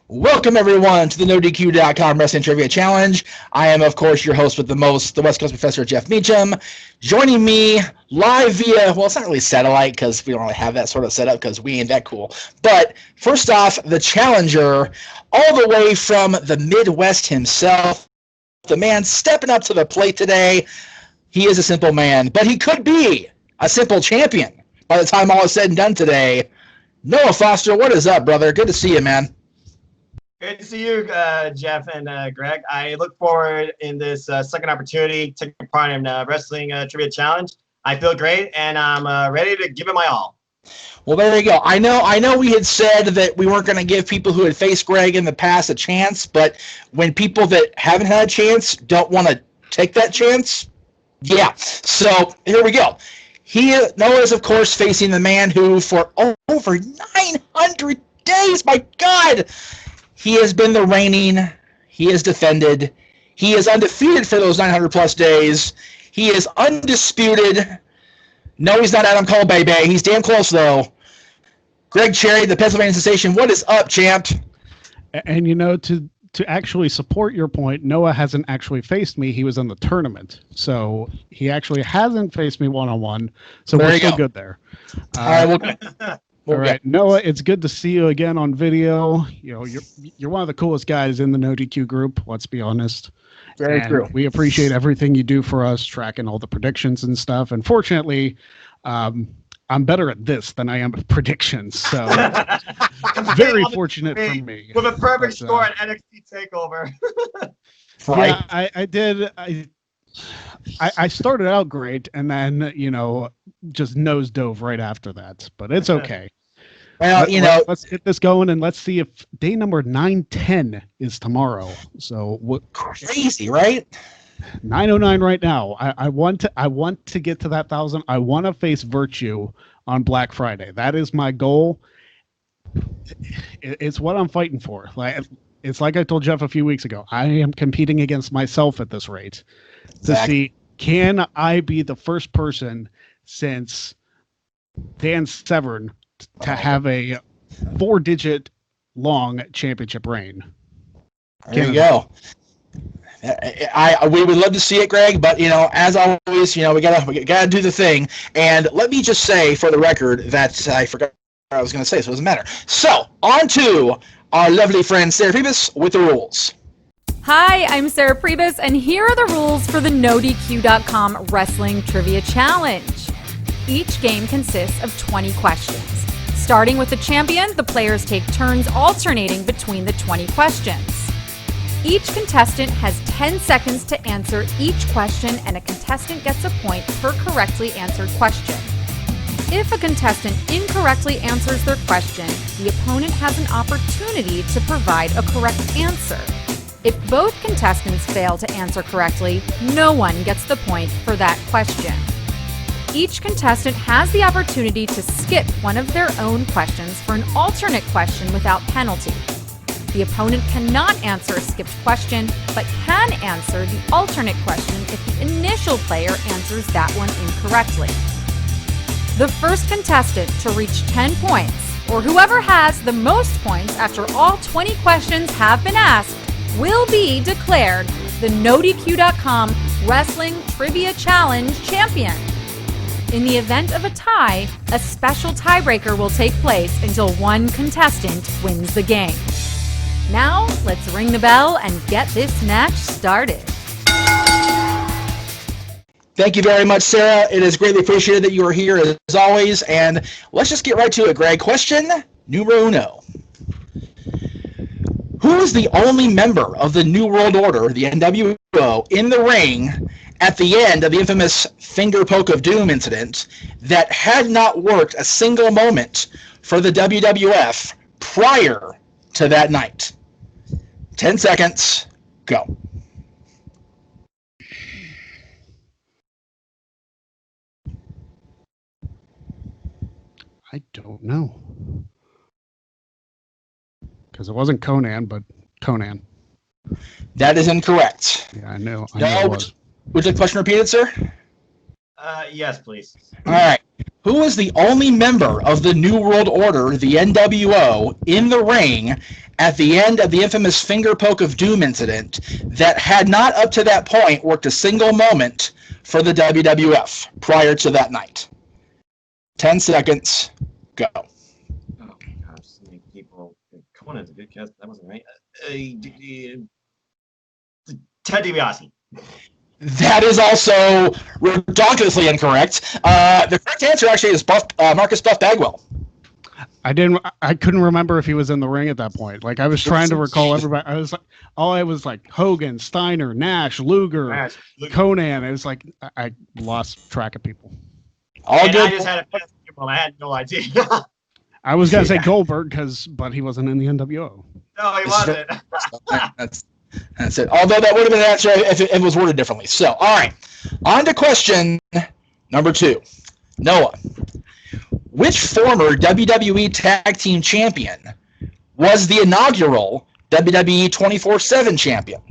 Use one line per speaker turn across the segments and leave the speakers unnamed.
Welcome, everyone, to the NoDQ.com Wrestling Trivia Challenge. I am, of course, your host with the most, the West Coast Professor, Jeff Meacham. Joining me live via, well, it's not really satellite because we don't really have that sort of setup because we ain't that cool. But first off, the challenger, all the way from the Midwest himself, the man stepping up to the plate today. He is a simple man, but he could be a simple champion by the time all is said and done today. Noah Foster, what is up, brother? Good to see you, man.
Good to see you, Jeff and Greg. I look forward in this second opportunity to take part in Wrestling Trivia Challenge. I feel great, and I'm ready to give it my all.
Well, there you go. I know we had said that we weren't going to give people who had faced Greg in the past a chance, but when people that haven't had a chance don't want to take that chance, yeah. So here we go. Noah is, of course, facing the man who, for over 900 days, my God, he has been the reigning, he has defended, he is undefeated for those 900-plus days, he is undisputed. No, he's not Adam Cole, baby. He's damn close, though. Greg Cherry, the Pennsylvania sensation, what is up, champ?
And, you know, to actually support your point, Noah hasn't actually faced me. He was in the tournament. So he actually hasn't faced me one-on-one. So we're still good there.
All right, well...
All right, Noah, it's good to see you again on video. You know, you're one of the coolest guys in the NoDQ group, let's be honest.
Very true.
We appreciate everything you do for us, tracking all the predictions and stuff. And fortunately, I'm better at this than I am at predictions. So very fortunate for me.
With a perfect score at NXT TakeOver.
Right.
Yeah, I did. I started out great, and then, you know, just nose dove right after that. But it's okay.
Well,
let's get this going, and let's see if day number 910 is tomorrow. So what?
Crazy, right?
909 right now. I want to get to that 1,000. I want to face Virtue on Black Friday. That is my goal. It's what I'm fighting for. It's like I told Jeff a few weeks ago. I am competing against myself at this rate to see, can I be the first person since Dan Severn to have a 4-digit long championship reign.
There you go. We would love to see it, Greg, but, you know, as always, you know, we gotta do the thing. And let me just say, for the record, that I forgot what I was going to say, so it doesn't matter. So, on to our lovely friend Sarah Pribis with the rules.
Hi, I'm Sarah Pribis, and here are the rules for the NoDQ.com Wrestling Trivia Challenge. Each game consists of 20 questions. Starting with the champion, the players take turns alternating between the 20 questions. Each contestant has 10 seconds to answer each question, and a contestant gets a point per correctly answered question. If a contestant incorrectly answers their question, the opponent has an opportunity to provide a correct answer. If both contestants fail to answer correctly, no one gets the point for that question. Each contestant has the opportunity to skip one of their own questions for an alternate question without penalty. The opponent cannot answer a skipped question, but can answer the alternate question if the initial player answers that one incorrectly. The first contestant to reach 10 points, or whoever has the most points after all 20 questions have been asked, will be declared the NoDQ.com Wrestling Trivia Challenge champion. In the event of a tie, a special tiebreaker will take place until one contestant wins the game. Now, let's ring the bell and get this match started.
Thank you very much, Sarah. It is greatly appreciated that you are here as always, and let's just get right to it, Greg. Question numero uno. Who is the only member of the New World Order, the NWO, in the ring at the end of the infamous finger poke of doom incident that had not worked a single moment for the WWF prior to that night? 10 seconds, go.
I don't know. Because it wasn't Conan, but Conan.
That is incorrect.
Yeah, I know.
Would you like the question repeated, sir?
Yes, please.
All right. Who is the only member of the New World Order, the NWO, in the ring at the end of the infamous finger poke of doom incident that had not up to that point worked a single moment for the WWF prior to that night? 10 seconds, go.
Oh my gosh, so many people. Conan's a good guess. That wasn't right. Ted DiBiase.
That is also ridiculously incorrect. The correct answer actually is Marcus Buff Bagwell.
I couldn't remember if he was in the ring at that point. Like I was trying to recall everybody. I was like Hogan, Steiner, Nash, Luger, Conan. It was like I lost track of people.
All good. I just had a basketball. I had no idea.
I was gonna say Goldberg but he wasn't in the NWO.
No, he wasn't.
That's it. Although that would have been an answer if it was worded differently. So, all right. On to question number 2. Noah, which former WWE Tag Team Champion was the inaugural WWE 24/7 Champion?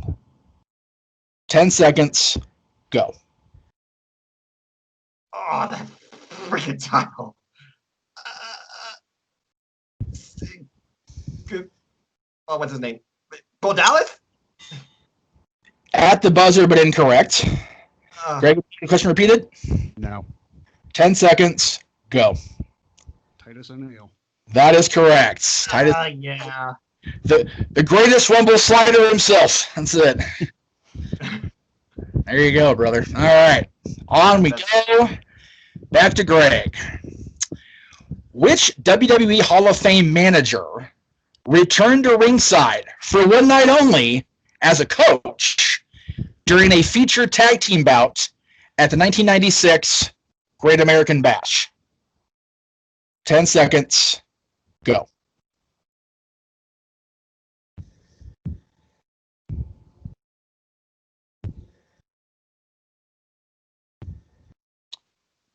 10 seconds. Go.
Oh, that freaking title. Oh, what's his name? Bo Dallas?
At the buzzer, but incorrect. Greg, question repeated?
No.
10 seconds. Go.
Titus O'Neil.
That is correct. Titus.
Yeah.
The greatest Rumble slider himself. That's it. There you go, brother. All right. On we go. Back to Greg. Which WWE Hall of Fame manager returned to ringside for one night only as a coach during a featured tag team bout at the 1996 Great American Bash? 10 seconds. Go.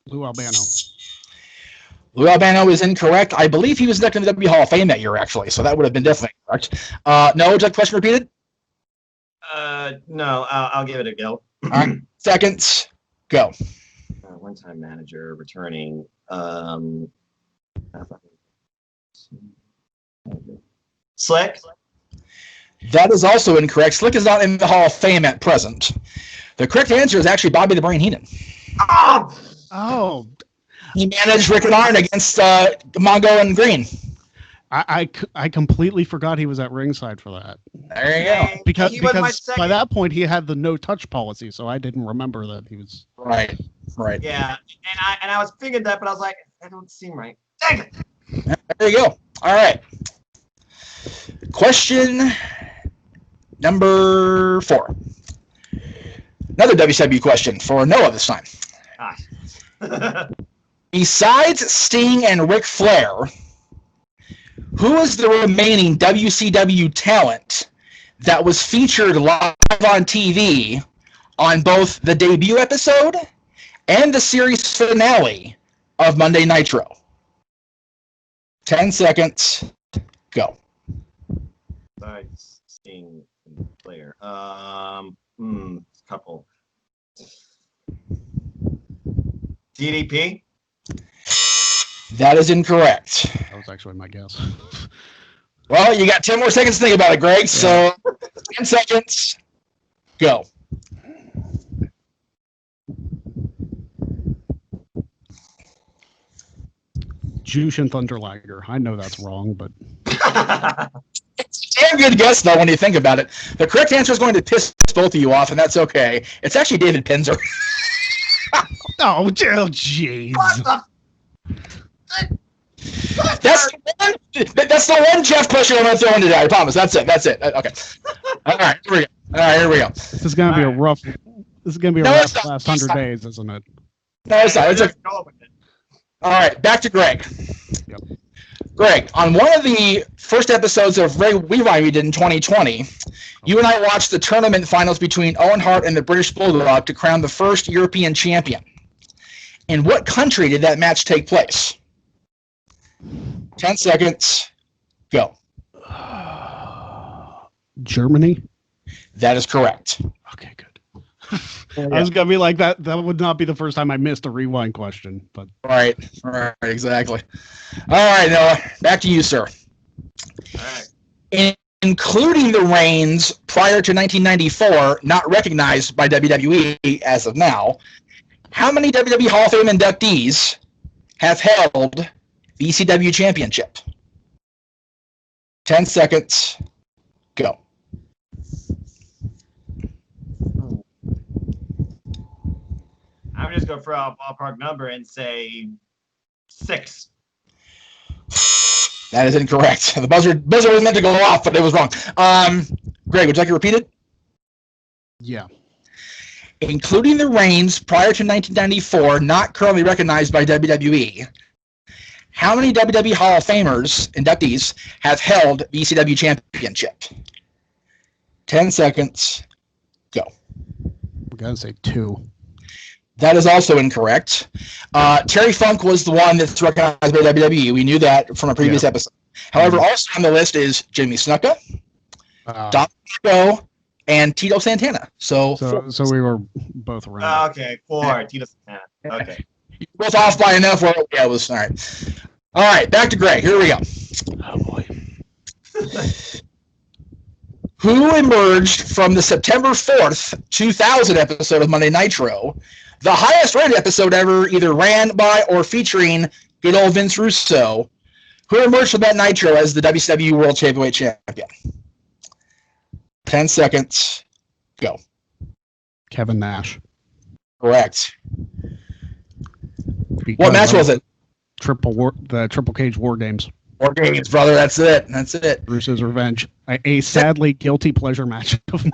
Lou Albano.
Lou Albano is incorrect. I believe he was inducted in the WWE Hall of Fame that year, actually, so that would have been definitely correct. No, would you like the question repeated?
No, I'll give it a go.
All right, seconds, go.
One-time manager returning. Slick?
That is also incorrect. Slick is not in the Hall of Fame at present. The correct answer is actually Bobby the Brain Heenan.
Oh.
He managed Rick and Arn against Mongo and Green.
I completely forgot he was at ringside for that.
There you go.
Because by that point he had the no touch policy, so I didn't remember that he was
right.
Yeah, and I was thinking that, but I was like, that don't seem right. Dang it!
There you go. All right. Question number 4. Another WCW question for Noah this time. Besides Sting and Ric Flair, who is the remaining WCW talent that was featured live on TV on both the debut episode and the series finale of Monday Nitro? 10 seconds. Go.
Besides Sting and Flair. Couple. DDP?
That is incorrect.
That was actually my guess.
Well, you got 10 more seconds to think about it, Greg. So 10 seconds. Go.
Jushin Thunder Liger. I know that's wrong, but
it's a damn good guess, though, when you think about it. The correct answer is going to piss both of you off, and that's okay. It's actually David Pinzer.
oh, jeez.
That's the one Jeff question I'm going to throw in today. I promise. That's it. Okay. All right. Here we go.
This is going to be a rough. This is going to be a rough last 100 days, isn't it?
No, it's not. It's okay. All right. Back to Greg.
Yep.
Greg, on one of the first episodes of Rewind we did in 2020, you and I watched the tournament finals between Owen Hart and the British Bulldog to crown the first European champion. In what country did that match take place? 10 seconds. Go.
Germany?
That is correct.
Okay, good. I was gonna be like that. That would not be the first time I missed a rewind question, but
Right, exactly. All right, Noah, back to you, sir.
All right.
Including the reigns prior to 1994, not recognized by WWE as of now, how many WWE Hall of Fame inductees have held the ECW Championship? 10 seconds. Go.
I'm just going to throw out a ballpark number and say 6.
That is incorrect. The buzzer was meant to go off, but it was wrong. Greg, would you like it repeated?
yeah.
Including the reigns prior to 1994, not currently recognized by WWE, how many WWE Hall of Famers, inductees, have held the ECW Championship? 10 seconds. Go.
I'm gonna say 2.
That is also incorrect. Terry Funk was the one that's recognized by WWE. We knew that from a previous episode. However, also on the list is Jimmy Snuka, Doc Marco, and Tito Santana. So
we were both wrong.
Okay, 4. Tito Santana. Okay.
both off by enough where it was all right. All right, back to Greg. Here we go.
Oh boy.
Who emerged from the September 4th, 2000 episode of Monday Nitro, the highest rated episode ever, either ran by or featuring good old Vince Russo, who emerged from that Nitro as the WCW World Heavyweight Champion? 10 seconds. Go.
Kevin Nash.
Correct.
Because
What match was it?
The Triple Cage War Games.
War Games, brother. That's it. That's it.
Bruce's Revenge. A sadly guilty pleasure match of mine.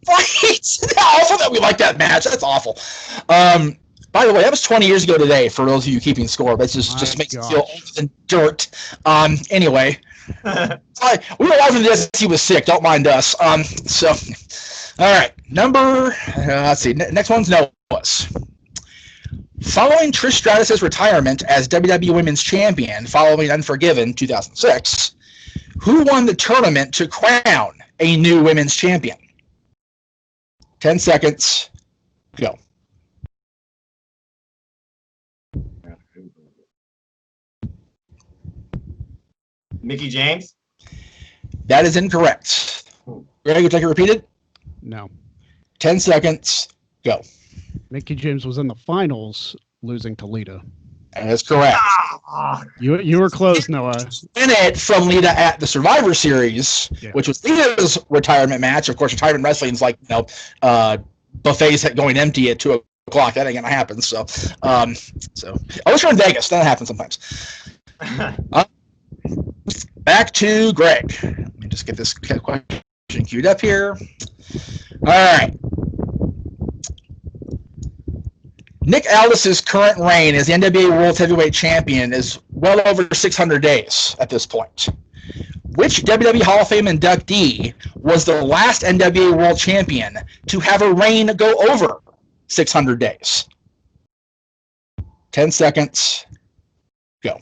Right? Awful that we like that match. That's awful. By the way, that was 20 years ago today, for those of you keeping score. That just makes me feel older than dirt. Anyway. We were laughing at he was sick. Don't mind us. All right. Let's see. Next one's Noah's. Following Trish Stratus's retirement as WWE Women's Champion following Unforgiven 2006, who won the tournament to crown a new Women's Champion? 10 seconds. Go.
Mickie James?
That is incorrect. Greg, would you like it repeated?
No.
10 seconds. Go.
Mickie James was in the finals, losing to Lita.
That is correct.
You were close, Noah.
In it from Lita at the Survivor Series, which was Lita's retirement match. Of course, retirement wrestling is like, buffets going empty at 2 o'clock. That ain't gonna happen. So unless you're in Vegas, that happens sometimes. Back to Greg. Let me just get this question queued up here. All right. Nick Aldis's current reign as the NWA World Heavyweight Champion is well over 600 days at this point. Which WWE Hall of Fame inductee was the last NWA World Champion to have a reign go over 600 days? 10 seconds. Go.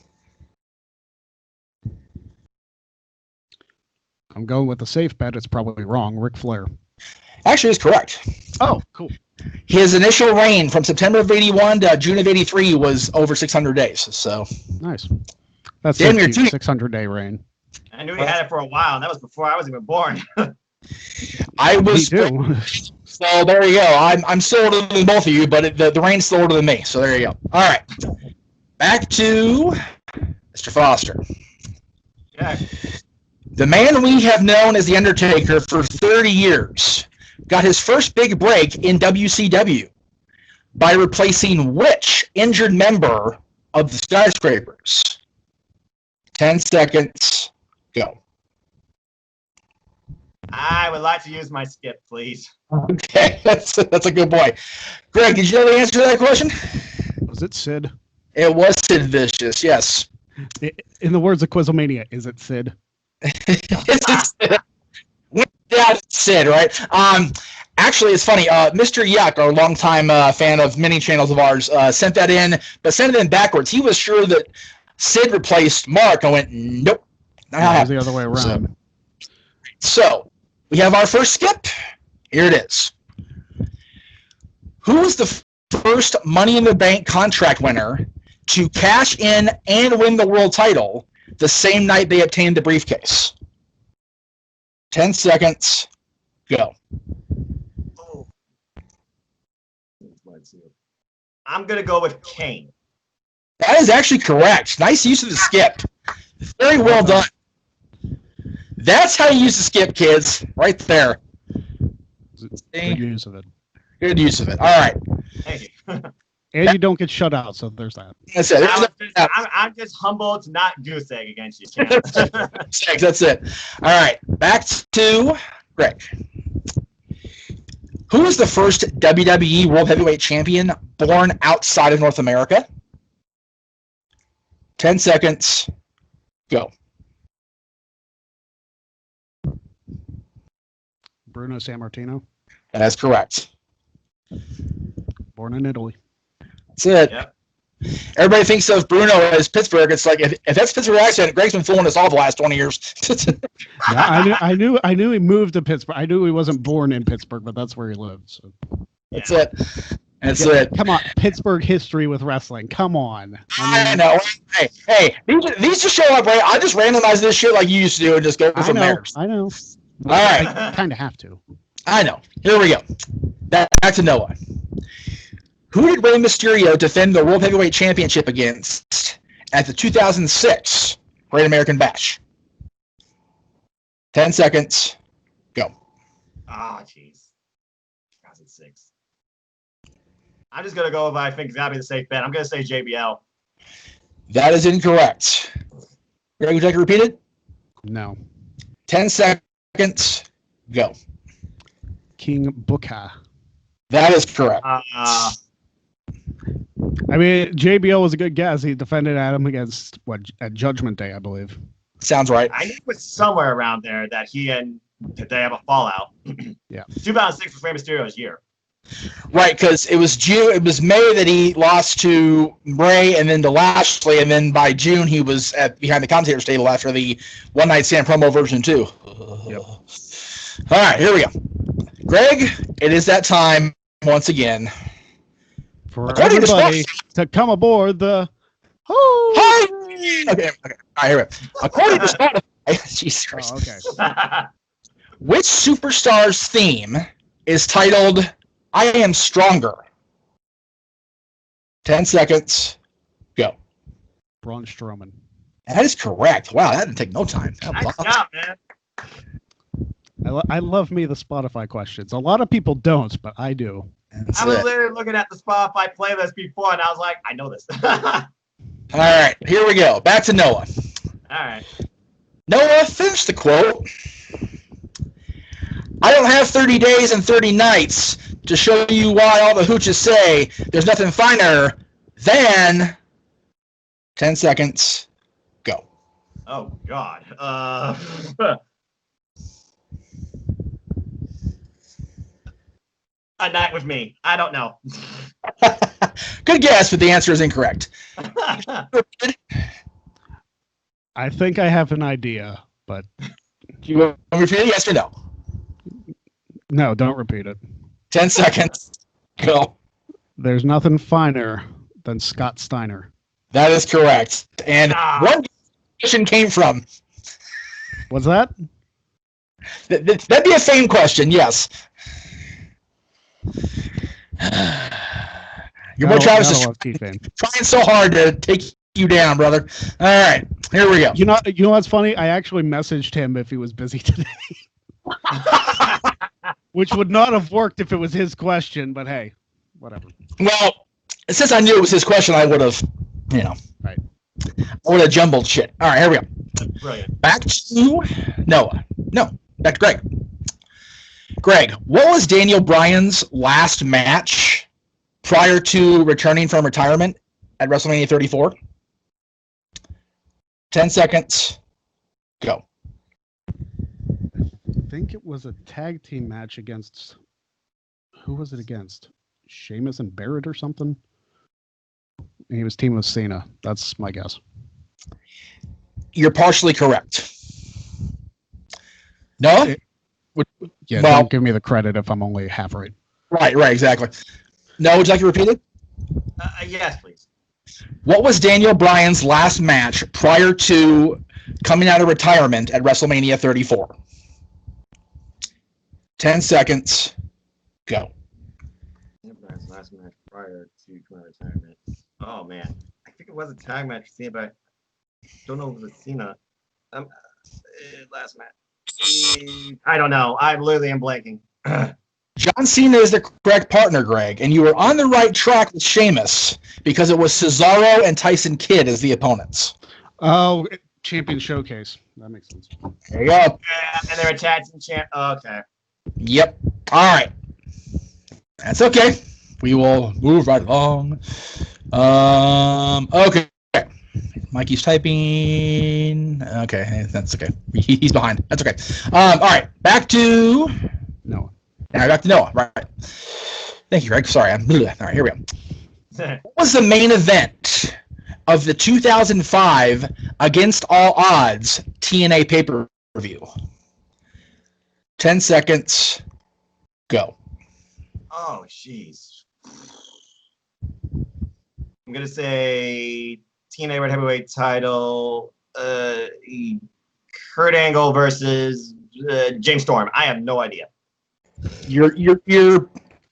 I'm going with the safe bet. It's probably wrong. Ric Flair.
Actually, it's correct.
Oh, cool.
His initial reign from September of 81 to June of 83 was over 600 days. So
nice. That's
damn
a
near
600-day reign.
I knew he had it for a while, and that was before I was even born.
I was.
Me too.
So there you go. I'm still older than both of you, but the reign's still older than me. So there you go. All right. Back to Mr. Foster.
Yeah.
The man we have known as The Undertaker for 30 years got his first big break in WCW by replacing which injured member of the Skyscrapers? 10 seconds. Go.
I would like to use my skip, please.
Okay, that's a good boy. Greg, did you know the answer to that question?
Was it Sid?
It was Sid Vicious, yes.
In the words of Quizzlemania, is it Sid?
It's Sid. Yeah, Sid, right? Actually, it's funny. Mr. Yuck, our longtime fan of many channels of ours, sent that in, but sent it in backwards. He was sure that Sid replaced Mark. I went, nope.
It was the other way around.
So we have our first skip. Here it is. Who was the first Money in the Bank contract winner to cash in and win the world title the same night they obtained the briefcase? 10 seconds. Go.
Oh. I'm going to go with Kane.
That is actually correct. Nice use of the skip. Very well done. That's how you use the skip, kids. Right there.
Good use of it.
Good use of it. All right.
Thank you.
And you don't get shut out, so there's that.
That's it.
I'm just humbled to not goose egg against you, champ.
That's it. All right. Back to Greg. Who was the first WWE World Heavyweight Champion born outside of North America? 10 seconds. Go.
Bruno Sammartino,
That's correct.
born in Italy.
That's it.
Yep.
Everybody thinks of Bruno as Pittsburgh. It's like if that's Pittsburgh accent, Greg's been fooling us all the last 20 years.
Yeah, I knew he moved to Pittsburgh. I knew he wasn't born in Pittsburgh, but that's where he lived. So.
That's it. That's
Yeah,
it.
Come on, Pittsburgh history with wrestling. Come on.
I know. Hey, these just show up, right? I just randomize this shit like you used to do and just go from there.
I know.
All right.
I kind of have to.
I know. Here we go. Back to Noah. Who did Rey Mysterio defend the World Heavyweight Championship against at the 2006 Great American Bash? 10 seconds. Go.
Ah, jeez. 2006. I'm just going to go with I think it's got to be the safe bet. I'm going to say JBL.
That is incorrect. Greg, would you like to repeat it?
No.
10 seconds. Go.
King Booker.
That is correct.
I mean, JBL was a good guess. He defended Adam against at Judgment Day, I believe.
Sounds right.
I think it was somewhere around there that they have a fallout.
Yeah.
2006 was Rey Mysterio's year.
Right, because it was May that he lost to Ray and then to Lashley, and then by June he was behind the commentator's table after the One Night Stand promo version 2.
Yep.
All right, here we go. Greg, it is that time once again.
For
According to
everybody to come aboard the...
Hi! Okay. All right, here we go. According to Spotify, Jesus Christ.
Oh, okay.
Which superstar's theme is titled I Am Stronger? 10 seconds. Go.
Braun Strowman.
That is correct. Wow, that didn't take no time.
Nice job, man.
I love me the Spotify questions. A lot of people don't, but I do.
That's
I was
it.
literally looking at the Spotify playlist before, and I was like, I know this. All
All right, here we go. Back to Noah.
right.
Noah, finish the quote. I don't have 30 days and 30 nights to show you why all the hooches say there's nothing finer than 10 seconds. Go.
Oh, God. A night with me. I don't know.
Good guess, but the answer is incorrect.
I think I have an idea, but
You want me to repeat it? Yes or no?
no, don't repeat it.
10 seconds. Go.
There's nothing finer than Scott Steiner.
That is correct. And one question came from.
What's that?
That'd be a fame question, yes. Your boy Travis is trying so hard to take you down, brother. All right, here we go.
You know what's funny? I actually messaged him if he was busy today. Which would not have worked if it was his question, but hey, whatever.
Well, since I knew it was his question, I would have,
Right.
I would have jumbled shit. All right, here we go.
Brilliant.
Back to Noah. No, back to Greg. Greg, what was Daniel Bryan's last match prior to returning from retirement at WrestleMania 34? 10 seconds. Go.
I think it was a tag team match against... Who was it against? Sheamus and Barrett or something? And he was teaming with Cena. That's my guess.
You're partially correct. No?
Yeah,
Well-
don't give me the credit if I'm only half right.
Right, exactly. No, would you like to repeat it?
Yes, please.
What was Daniel Bryan's last match prior to coming out of retirement at WrestleMania 34? 10 seconds. Go.
Bryan's last match prior to retirement. Oh man, I think it was a tag match for Cena, but I don't know if it was Cena. Last match. I don't know. I literally am blanking.
John Cena is the correct partner, Greg, and you were on the right track with Sheamus because it was Cesaro and Tyson Kidd as the opponents.
Oh, Champion Showcase. That makes sense.
There you go.
Yeah, and they're a tag team champ. Okay.
Yep. All right. That's okay. We will move right along. Okay. Mikey's typing. Okay, that's okay. He's behind. That's okay. All right. Back to
Noah.
Now back to Noah. Right. Thank you, Greg. Sorry. All right, here we go. What was the main event of the 2005 Against All Odds TNA pay-per-view? 10 seconds. Go.
Oh, jeez. I'm gonna say TNA Red Heavyweight title. Kurt Angle versus James Storm. I have no idea.
You're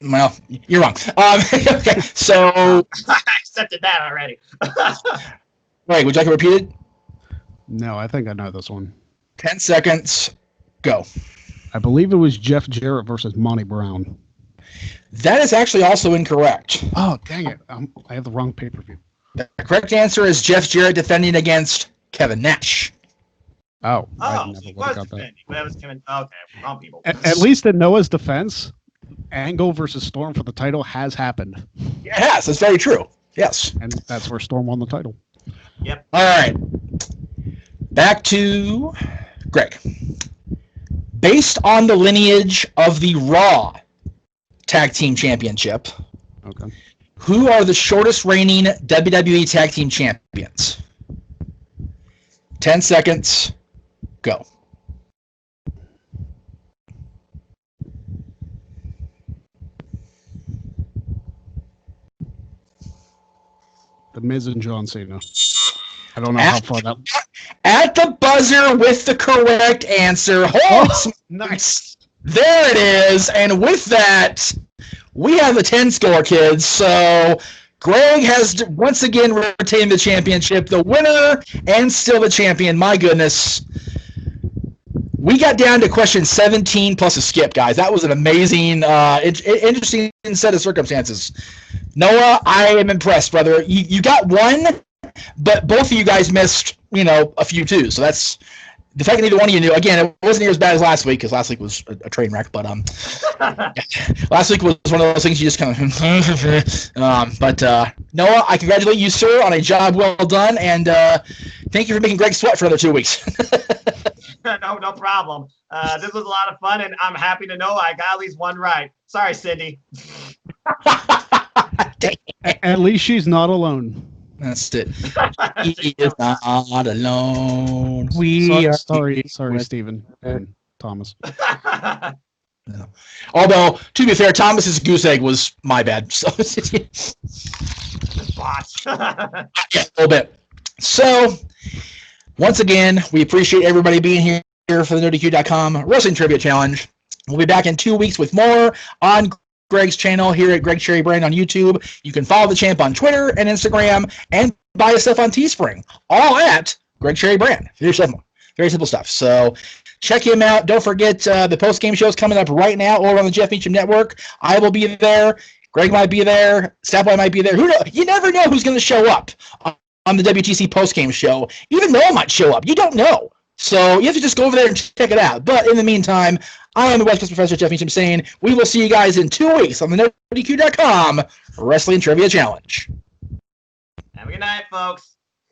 well, you're wrong. Okay, so
I accepted that already.
Wait, would you like to repeat it?
No, I think I know this one.
10 seconds. Go.
I believe it was Jeff Jarrett versus Monty Brown.
That is actually also incorrect.
Oh, dang it. I have the wrong pay-per-view.
The correct answer is Jeff Jarrett defending against Kevin Nash.
Oh,
Oh, he was defending. That was Kevin. Okay, wrong people.
At least in Noah's defense, Angle versus Storm for the title has happened.
Yes, that's very true. Yes.
And that's where Storm won the title.
Yep.
All right. Back to Greg. Based on the lineage of the Raw Tag Team Championship,
Okay.
who are the shortest reigning WWE Tag Team Champions? 10 seconds. Go.
The Miz and John Cena. I don't know how far that.
At the buzzer with the correct answer. Holy
Nice.
There it is. And with that, we have a 10 score, kids. So Greg has once again retained the championship, the winner and still the champion. My goodness. We got down to question 17 plus a skip, guys. That was an amazing, interesting set of circumstances. Noah, I am impressed, brother. You got one, but both of you guys missed, a few too. So that's the fact that neither one of you knew. Again, it wasn't near as bad as last week because last week was a train wreck. But last week was one of those things you just kind of. But Noah, I congratulate you, sir, on a job well done, and thank you for making Greg sweat for another 2 weeks.
No problem. This was a lot of fun, and I'm happy to know I got at least one right. Sorry, Cindy.
At least she's not alone.
That's it. He is not alone. We are
sorry, Stephen and Thomas.
No. Although, to be fair, Thomas's goose egg was my bad. So
Bots.
yeah, a little bit. So, once again, we appreciate everybody being here for the NoDQ.com Wrestling Trivia Challenge. We'll be back in 2 weeks with more on Greg's channel here at Greg Cherry Brand on YouTube. You can follow the champ on Twitter and Instagram and buy his stuff on Teespring, all at Greg Cherry Brand. Very simple stuff. So check him out. Don't forget the post-game show is coming up right now over on the Jeff Meacham Network. I will be there. Greg might be there. Statboy might be there. Who knows? You never know who's going to show up on the WTC post-game show. Even Noah might show up. You don't know. So you have to just go over there and check it out. But in the meantime, I am the West Coast Professor Jeff Meacham saying we will see you guys in 2 weeks on the NoDQ.com Wrestling Trivia Challenge.
Have a good night, folks.